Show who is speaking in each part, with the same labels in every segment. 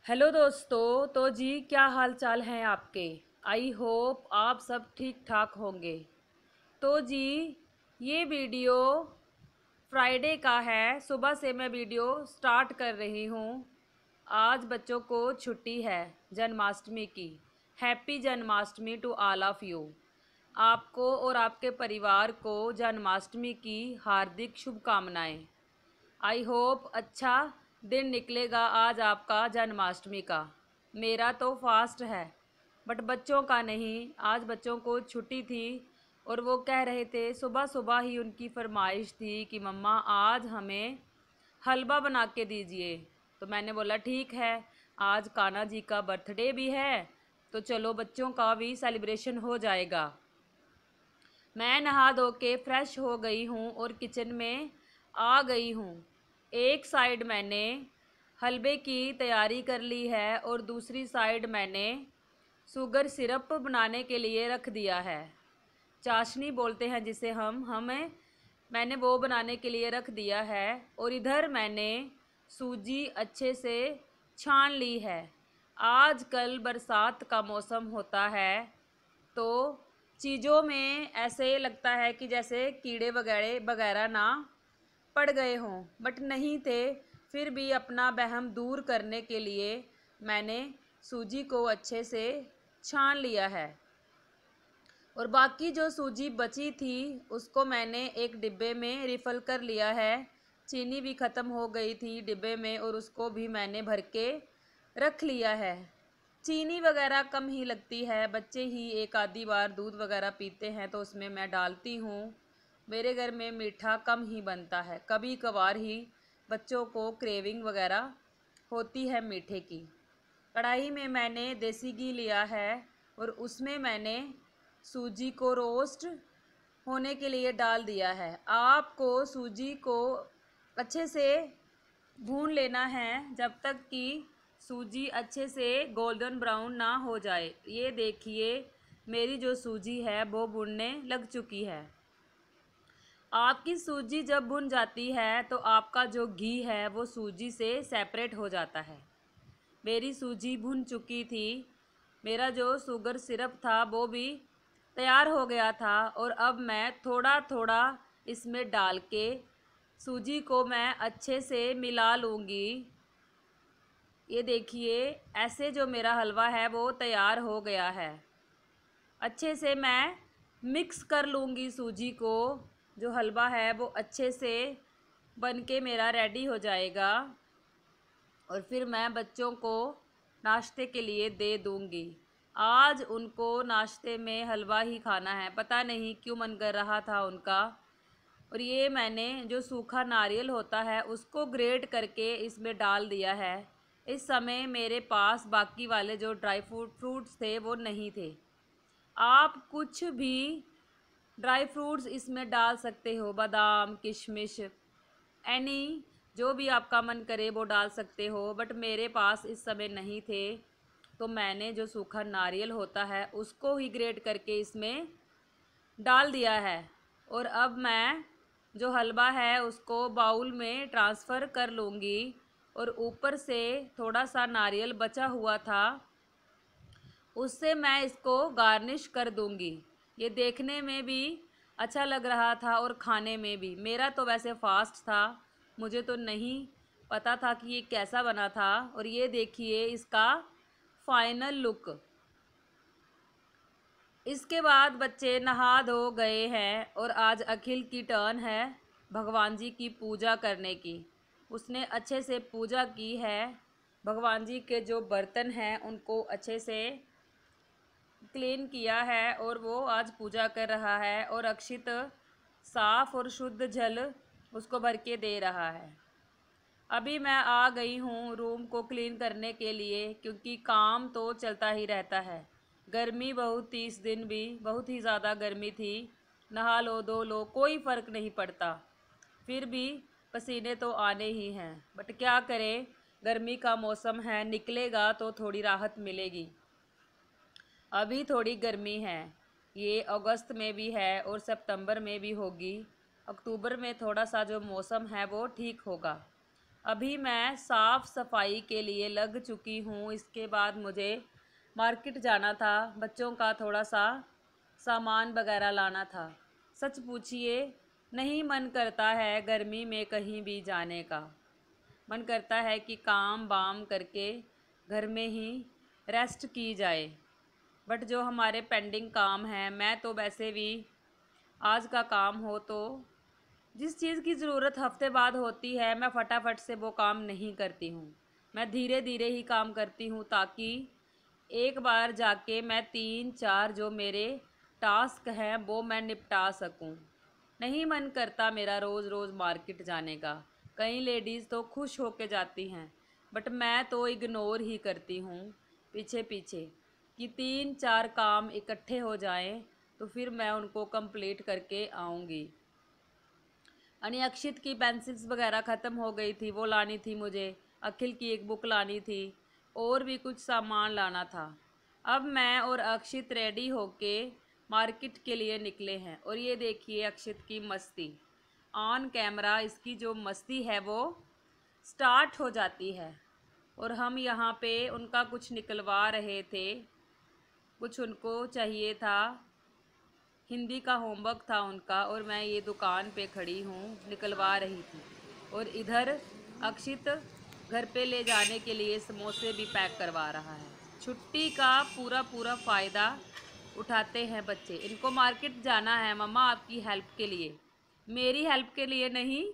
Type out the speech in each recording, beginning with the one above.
Speaker 1: Hello दोस्तों, तो जी क्या हाल चाल हैं आपके। आई होप आप सब ठीक ठाक होंगे। तो जी ये वीडियो फ्राइडे का है, सुबह से मैं वीडियो स्टार्ट कर रही हूँ। आज बच्चों को छुट्टी है जन्माष्टमी की। Happy Janmashtami to all of you. आपको और आपके परिवार को जन्माष्टमी की हार्दिक शुभकामनाएं। आई होप अच्छा दिन निकलेगा आज आपका जन्माष्टमी का। मेरा तो फास्ट है बट बच्चों का नहीं। आज बच्चों को छुट्टी थी और वो कह रहे थे, सुबह सुबह ही उनकी फरमाइश थी कि मम्मा आज हमें हलवा बना के दीजिए। तो मैंने बोला ठीक है, आज कान्हा जी का बर्थडे भी है तो चलो बच्चों का भी सेलिब्रेशन हो जाएगा। मैं नहा धो के फ्रेश हो गई हूँ और किचन में आ गई हूँ। एक साइड मैंने हलवे की तैयारी कर ली है और दूसरी साइड मैंने शुगर सिरप बनाने के लिए रख दिया है। चाशनी बोलते हैं जिसे हमें मैंने वो बनाने के लिए रख दिया है। और इधर मैंने सूजी अच्छे से छान ली है। आजकल बरसात का मौसम होता है तो चीज़ों में ऐसे लगता है कि जैसे कीड़े वगैरह वगैरह ना पड़ गए हों, बट नहीं थे। फिर भी अपना वहम दूर करने के लिए मैंने सूजी को अच्छे से छान लिया है। और बाकी जो सूजी बची थी उसको मैंने एक डिब्बे में रिफ़ल कर लिया है। चीनी भी ख़त्म हो गई थी डिब्बे में और उसको भी मैंने भर के रख लिया है। चीनी वगैरह कम ही लगती है, बच्चे ही एक आधी बार दूध वगैरह पीते हैं तो उसमें मैं डालती हूँ। मेरे घर में मीठा कम ही बनता है, कभी कभार ही बच्चों को क्रेविंग वगैरह होती है मीठे की। कढ़ाई में मैंने देसी घी लिया है और उसमें मैंने सूजी को रोस्ट होने के लिए डाल दिया है। आपको सूजी को अच्छे से भून लेना है जब तक कि सूजी अच्छे से गोल्डन ब्राउन ना हो जाए। ये देखिए मेरी जो सूजी है वो भुनने लग चुकी है। आपकी सूजी जब भुन जाती है तो आपका जो घी है वो सूजी से सेपरेट हो जाता है। मेरी सूजी भुन चुकी थी। मेरा जो शुगर सिरप था वो भी तैयार हो गया था और अब मैं थोड़ा थोड़ा इसमें डाल के सूजी को मैं अच्छे से मिला लूँगी। ये देखिए ऐसे जो मेरा हलवा है वो तैयार हो गया है। अच्छे से मैं मिक्स कर लूँगी सूजी को। जो हलवा है वो अच्छे से बन के मेरा रेडी हो जाएगा और फिर मैं बच्चों को नाश्ते के लिए दे दूँगी। आज उनको नाश्ते में हलवा ही खाना है, पता नहीं क्यों मन कर रहा था उनका। और ये मैंने जो सूखा नारियल होता है उसको ग्रेट करके इसमें डाल दिया है। इस समय मेरे पास बाकी वाले जो ड्राई फ्रूट्स थे वो नहीं थे। आप कुछ भी ड्राई फ्रूट्स इसमें डाल सकते हो, बादाम किशमिश एनी जो भी आपका मन करे वो डाल सकते हो, बट मेरे पास इस समय नहीं थे तो मैंने जो सूखा नारियल होता है उसको ही ग्रेट करके इसमें डाल दिया है। और अब मैं जो हलवा है उसको बाउल में ट्रांसफ़र कर लूँगी और ऊपर से थोड़ा सा नारियल बचा हुआ था उससे मैं इसको गार्निश कर दूँगी। ये देखने में भी अच्छा लग रहा था और खाने में भी। मेरा तो वैसे फास्ट था, मुझे तो नहीं पता था कि ये कैसा बना था। और ये देखिए इसका फाइनल लुक। इसके बाद बच्चे नहा धो गए हैं और आज अखिल की टर्न है भगवान जी की पूजा करने की। उसने अच्छे से पूजा की है। भगवान जी के जो बर्तन हैं उनको अच्छे से क्लीन किया है और वो आज पूजा कर रहा है और अक्षित साफ और शुद्ध जल उसको भर के दे रहा है। अभी मैं आ गई हूँ रूम को क्लीन करने के लिए क्योंकि काम तो चलता ही रहता है। गर्मी बहुत थी, इस दिन भी बहुत ही ज़्यादा गर्मी थी। नहा लो धो लो कोई फ़र्क नहीं पड़ता, फिर भी पसीने तो आने ही हैं। बट क्या करें, गर्मी का मौसम है, निकलेगा तो थोड़ी राहत मिलेगी। अभी थोड़ी गर्मी है, ये अगस्त में भी है और सितंबर में भी होगी। अक्टूबर में थोड़ा सा जो मौसम है वो ठीक होगा। अभी मैं साफ़ सफाई के लिए लग चुकी हूँ। इसके बाद मुझे मार्केट जाना था, बच्चों का थोड़ा सा सामान वगैरह लाना था। सच पूछिए नहीं मन करता है गर्मी में कहीं भी जाने का। मन करता है कि काम वाम करके घर में ही रेस्ट की जाए। बट जो हमारे पेंडिंग काम हैं, मैं तो वैसे भी आज का काम हो तो जिस चीज़ की ज़रूरत हफ्ते बाद होती है, मैं फटाफट से वो काम नहीं करती हूँ। मैं धीरे धीरे ही काम करती हूँ ताकि एक बार जाके मैं 3-4 जो मेरे टास्क हैं वो मैं निपटा सकूँ। नहीं मन करता मेरा रोज़ रोज़ मार्केट जाने का। कई लेडीज़ तो खुश होके जाती हैं, बट मैं तो इग्नोर ही करती हूँ पीछे पीछे कि 3-4 काम इकट्ठे हो जाएं तो फिर मैं उनको कंप्लीट करके आऊँगी। अक्षित की पेंसिल्स वगैरह ख़त्म हो गई थी, वो लानी थी मुझे। अखिल की एक बुक लानी थी और भी कुछ सामान लाना था। अब मैं और अक्षित रेडी होके मार्केट के लिए निकले हैं। और ये देखिए अक्षित की मस्ती ऑन कैमरा, इसकी जो मस्ती है वो स्टार्ट हो जाती है। और हम यहाँ पे उनका कुछ निकलवा रहे थे, कुछ उनको चाहिए था, हिंदी का होमवर्क था उनका। और मैं ये दुकान पे खड़ी हूँ, निकलवा रही थी। और इधर अक्षित घर पे ले जाने के लिए समोसे भी पैक करवा रहा है। छुट्टी का पूरा पूरा फ़ायदा उठाते हैं बच्चे। इनको मार्केट जाना है मम्मा आपकी हेल्प के लिए, मेरी हेल्प के लिए नहीं,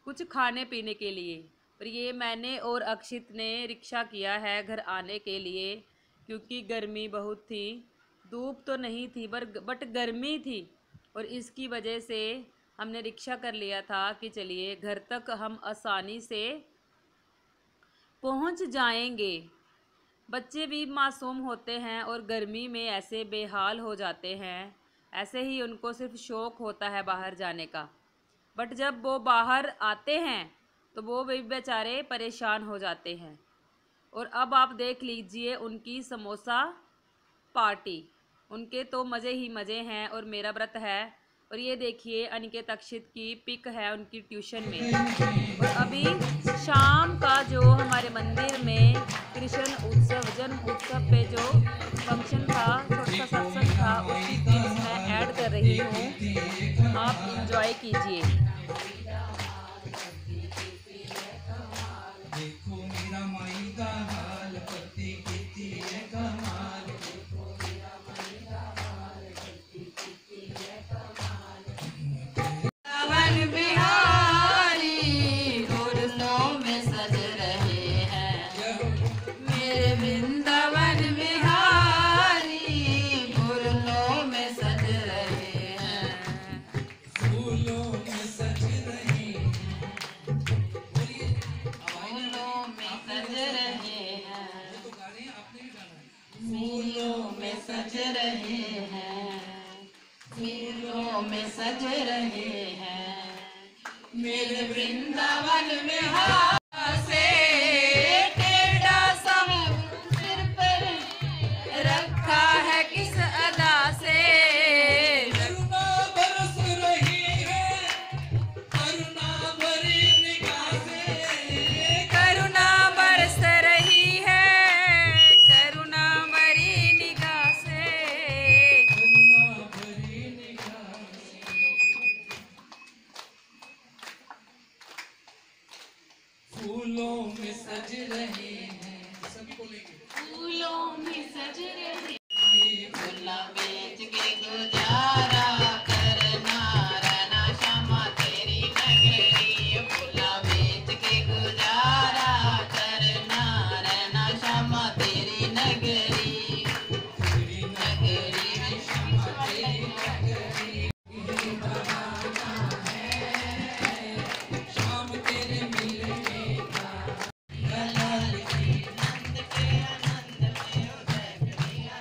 Speaker 1: कुछ खाने पीने के लिए। और ये मैंने और अक्षित ने रिक्शा किया है घर आने के लिए, क्योंकि गर्मी बहुत थी। धूप तो नहीं थी बट गर्मी थी, और इसकी वजह से हमने रिक्शा कर लिया था कि चलिए घर तक हम आसानी से पहुंच जाएंगे। बच्चे भी मासूम होते हैं और गर्मी में ऐसे बेहाल हो जाते हैं, ऐसे ही उनको सिर्फ शौक़ होता है बाहर जाने का। बट जब वो बाहर आते हैं तो वो भी बेचारे परेशान हो जाते हैं। और अब आप देख लीजिए उनकी समोसा पार्टी, उनके तो मज़े ही मज़े हैं और मेरा व्रत है। और ये देखिए अनिकेत अक्षित की पिक है उनकी ट्यूशन में। और अभी शाम का जो हमारे मंदिर में कृष्ण उत्सव जन्म उत्सव पे जो फंक्शन था, छोटा सा सत्संग था, उसकी क्लिप्स मैं ऐड कर रही हूँ, आप इंजॉय कीजिए। सज रहे हैं, फूलों में सज रहे हैं, मेरे वृंदावन में हासे टेढ़ा सा सिर पर रखा है किस अदा से। करुणा बरस रही है, करुणा भरी निगाह से, करुणा बरस रही है, करुणा भरी निगाह से, करुणा भरी निगाह से। फूलों में सज रहे हैं, सभी बोलेंगे, फूलों में सज रहे, फूला बेच के गुजारा करना, रहना श्यामा तेरी नगरी, फूला बेच के गुजारा करना, रहना श्यामा तेरी नगरी, तेरी नगरी श्यामा तेरी नगरी, शाम तेरे मिलने का, गलाल की नंद के आनंद में उदय किया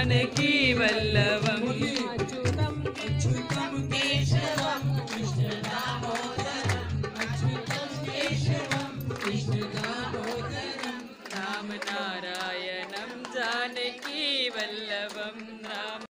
Speaker 1: जानकी वल्लभम्
Speaker 2: अच्युतं केशवं कृष्णदामोदरम् अच्युतं केशवं कृष्णदामोदरम्
Speaker 1: राम नारायणं जानकी वल्लभं राम